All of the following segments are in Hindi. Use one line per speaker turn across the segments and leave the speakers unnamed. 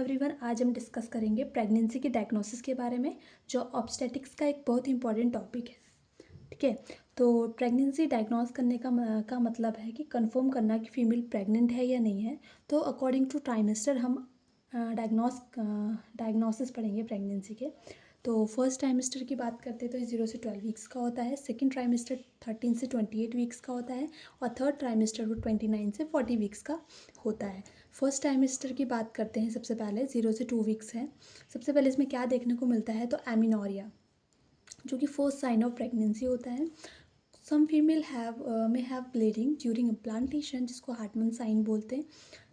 एवरीवन, आज हम डिस्कस करेंगे प्रेगनेंसी की डायग्नोसिस के बारे में, जो ऑब्स्टेटिक्स का एक बहुत इंपॉर्टेंट टॉपिक है। ठीक है, तो प्रेगनेंसी डायग्नोस करने का मतलब है कि कंफर्म करना कि फीमेल प्रेग्नेंट है या नहीं है। तो अकॉर्डिंग टू ट्राइमेस्टर हम डायग्नोसिस पढ़ेंगे प्रेगनेंसी के। तो फर्स्ट ट्राइमेस्टर की बात करते हैं तो 0 से 12 वीक्स का होता है। सेकंड ट्राइमेस्टर 13 से 28 वीक्स का होता है और थर्ड ट्राइमेस्टर वो 29 से 40 वीक्स का होता है। फर्स्ट ट्राइमेस्टर की बात करते हैं, सबसे पहले 0 से 2 वीक्स है। सबसे पहले इसमें क्या देखने को मिलता है, तो एमिनोरिया, जो कि फर्स्ट साइन ऑफ प्रेगनेंसी होता है। Some female may have bleeding during implantation, जिसको हार्टमन साइन बोलते हैं।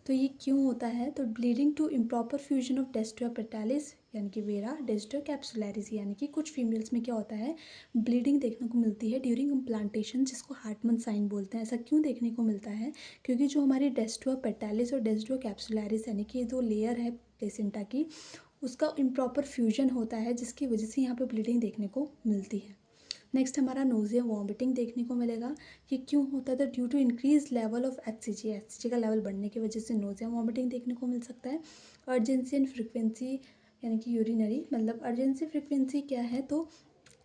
तो ये क्यों होता है, तो bleeding to improper fusion of decidua parietalis यानी कि वेरा, डेस्टोया कैप्सुलैरिस, यानी कि कुछ फीमेल्स में क्या होता है, ब्लीडिंग देखने को मिलती है ड्यूरिंग इम्प्लांटेशन, जिसको हार्टमन साइन बोलते हैं। ऐसा क्यों देखने को मिलता है, क्योंकि जो हमारी डेस्टोया पेटालिस और डेस्टोया कैप्सुलैरिस यानी कि जो लेयर है प्लेसेंटा की, उसका इम्प्रॉपर फ्यूजन होता है, जिसकी वजह से यहाँ पे ब्लीडिंग देखने को मिलती है। नेक्स्ट हमारा नोजिया वॉमिटिंग देखने को मिलेगा। ये क्यों होता है, तो due to increase level of HCG का लेवल बढ़ने की वजह से नोजिया वॉमिटिंग देखने को मिल सकता है। अर्जेंसी एंड फ्रिक्वेंसी यानी कि यूरिनरी, मतलब अर्जेंसी फ्रिक्वेंसी क्या है, तो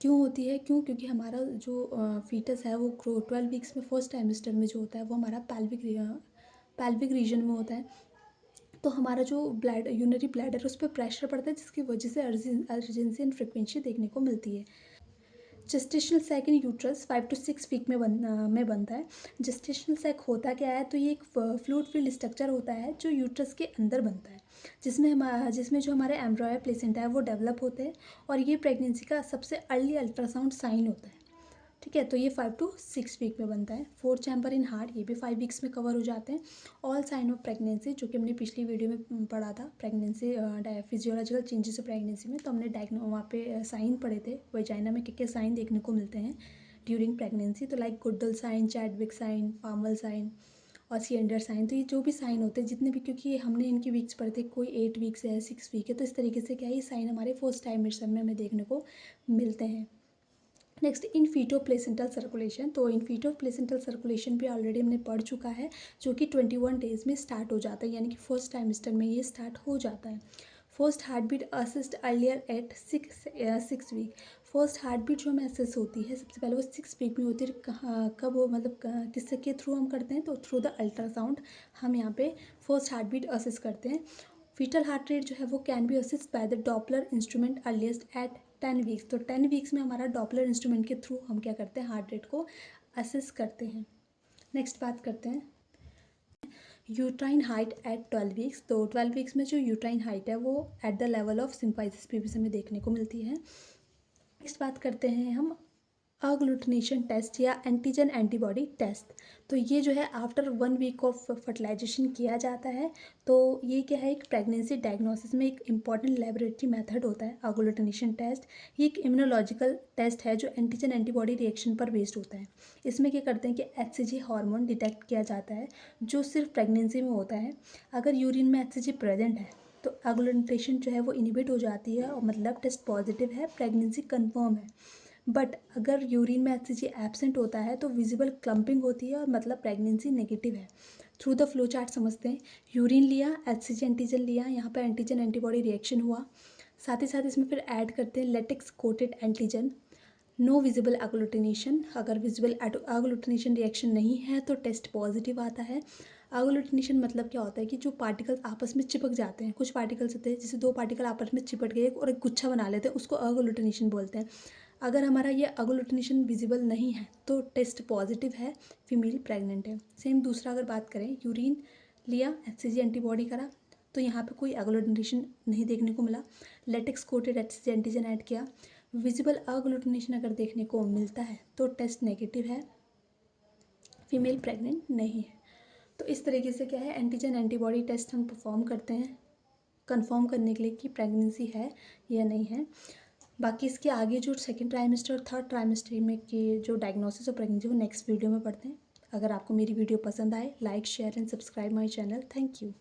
क्यों होती है, क्योंकि हमारा जो फीटस है वो 12 वीक्स में फर्स्ट टाइमेस्टर में जो होता है वो हमारा पैल्विक रीजन में होता है। तो हमारा जो यूरिनरी ब्लैडर उस पर प्रेशर पड़ता है, जिसकी वजह से अर्जेंसी एंड फ्रिक्वेंसी देखने को मिलती है। Gestational sac in uterus 5 to 6 week में बनता है। जेस्टेशनल सैक होता क्या है, तो ये एक फ्लूइड फिल्ड स्ट्रक्चर होता है जो यूट्रस के अंदर बनता है, जिसमें जो हमारे एम्ब्रॉय प्लेसेंटा है वो डेवलप होते हैं, और ये प्रेगनेंसी का सबसे अर्ली अल्ट्रासाउंड साइन होता है। ठीक है, तो ये 5 to 6 वीक में बनता है। 4 चैम्बर इन हार्ट, ये भी 5 वीक्स में कवर हो जाते हैं। ऑल साइन ऑफ प्रेगनेंसी, जो कि हमने पिछली वीडियो में पढ़ा था, pregnancy physiological changes of pregnancy में, तो हमने वहाँ पे साइन पढ़े थे वजाइना में क्या साइन देखने को मिलते हैं ड्यूरिंग प्रेगनेंसी। तो like Goodell sign, Chadwick sign, Palmer sign और सिएंडर साइन। तो ये जो भी साइन होते हैं जितने भी, क्योंकि हमने इनकी वीक्स पढ़े थे, कोई 8 वीक्स है, 6 वीक है, तो इस तरीके से क्या है, ये साइन हमारे फर्स्ट टाइमेस्टर में हमें देखने को मिलते हैं। Next in feto placental circulation, तो इन फीटो प्लेसेंटल सर्कुलेशन भी ऑलरेडी हमने पढ़ चुका है, जो कि 21 डेज़ में स्टार्ट हो जाता है, यानी कि फर्स्ट टाइमेस्टर में ये स्टार्ट हो जाता है। First heart beat assist earlier at 6 week. First heart beat जो हमें असेस होती है सबसे पहले वो 6 वीक में होती है। कब वो, मतलब किससे के थ्रू हम करते हैं, तो थ्रू द अल्ट्रासाउंड हम यहाँ पे फर्स्ट हार्ट बीट असेस करते हैं। फीटल हार्ट रेट जो है वो can be assist by the Doppler instrument earliest at 10 weeks. तो 10 वीक्स में हमारा डॉपलर इंस्ट्रूमेंट के थ्रू हम क्या करते हैं, हार्ट रेट को असेस करते हैं। नेक्स्ट बात करते हैं यूट्राइन हाइट एट 12 वीक्स। तो 12 वीक्स में जो यूट्राइन हाइट है वो at the level of symphysis pubis हमें देखने को मिलती है। नेक्स्ट बात करते हैं हम अग्लूटिनेशन टेस्ट या एंटीजन एंटीबॉडी टेस्ट। तो ये जो है आफ्टर 1 वीक ऑफ फर्टिलाइजेशन किया जाता है। तो ये क्या है, एक प्रेगनेंसी डायग्नोसिस में एक इम्पॉर्टेंट लेबोरेटरी मेथड होता है अग्लूटिनेशन टेस्ट। ये एक इम्यूनोलॉजिकल टेस्ट है जो एंटीजन एंटीबॉडी रिएक्शन पर बेस्ड होता है। इसमें क्या करते हैं कि एचसीजी हार्मोन डिटेक्ट किया जाता है, जो सिर्फ प्रेगनेंसी में होता है। अगर यूरिन में एचसीजी प्रेजेंट है तो अग्लूटिनेशन जो है वो इनिबिट हो जाती है, और मतलब टेस्ट पॉजिटिव है, प्रेगनेंसी कन्फर्म है। बट अगर यूरिन में एचसीजी एब्सेंट होता है तो विजिबल क्लम्पिंग होती है, और मतलब प्रेगनेंसी नेगेटिव है। थ्रू द फ्लो चार्ट समझते हैं। यूरिन लिया, एचसीजी एंटीजन लिया, यहाँ पे एंटीजन एंटीबॉडी रिएक्शन हुआ, साथ ही साथ इसमें फिर ऐड करते हैं latex coated antigen. No visible agglutination, अगर विजिबल अग्लूटिनेशन रिएक्शन नहीं है तो टेस्ट पॉजिटिव आता है। अग्लूटिनेशन मतलब क्या होता है कि जो पार्टिकल्स आपस में चिपक जाते हैं, कुछ पार्टिकल्स होते हैं जैसे 2 पार्टिकल आपस में चिपट गए और एक गुच्छा बना लेते हैं, उसको अग्लूटिनेशन बोलते हैं। अगर हमारा ये अग्लूटिनेशन विजिबल नहीं है तो टेस्ट पॉजिटिव है, फीमेल प्रेग्नेंट है। सेम दूसरा अगर बात करें, यूरिन लिया, एचसीजी एंटीबॉडी करा, तो यहाँ पे कोई अग्लूटिनेशन नहीं देखने को मिला। Latex coated HCG antigen add किया, विजिबल अग्लूटिनेशन अगर देखने को मिलता है तो टेस्ट नेगेटिव है, फीमेल प्रेग्नेंट नहीं है। तो इस तरीके से क्या है, एंटीजन एंटीबॉडी टेस्ट हम परफॉर्म करते हैं कंफर्म करने के लिए कि प्रेगनेंसी है या नहीं है। बाकी इसके आगे जो सेकंड ट्राइमेस्टर और थर्ड ट्राइमेस्टर में की जो डायग्नोसिस और प्रेगनेंसी वो नेक्स्ट वीडियो में पढ़ते हैं। अगर आपको मेरी वीडियो पसंद आए, like share and subscribe my channel. Thank you.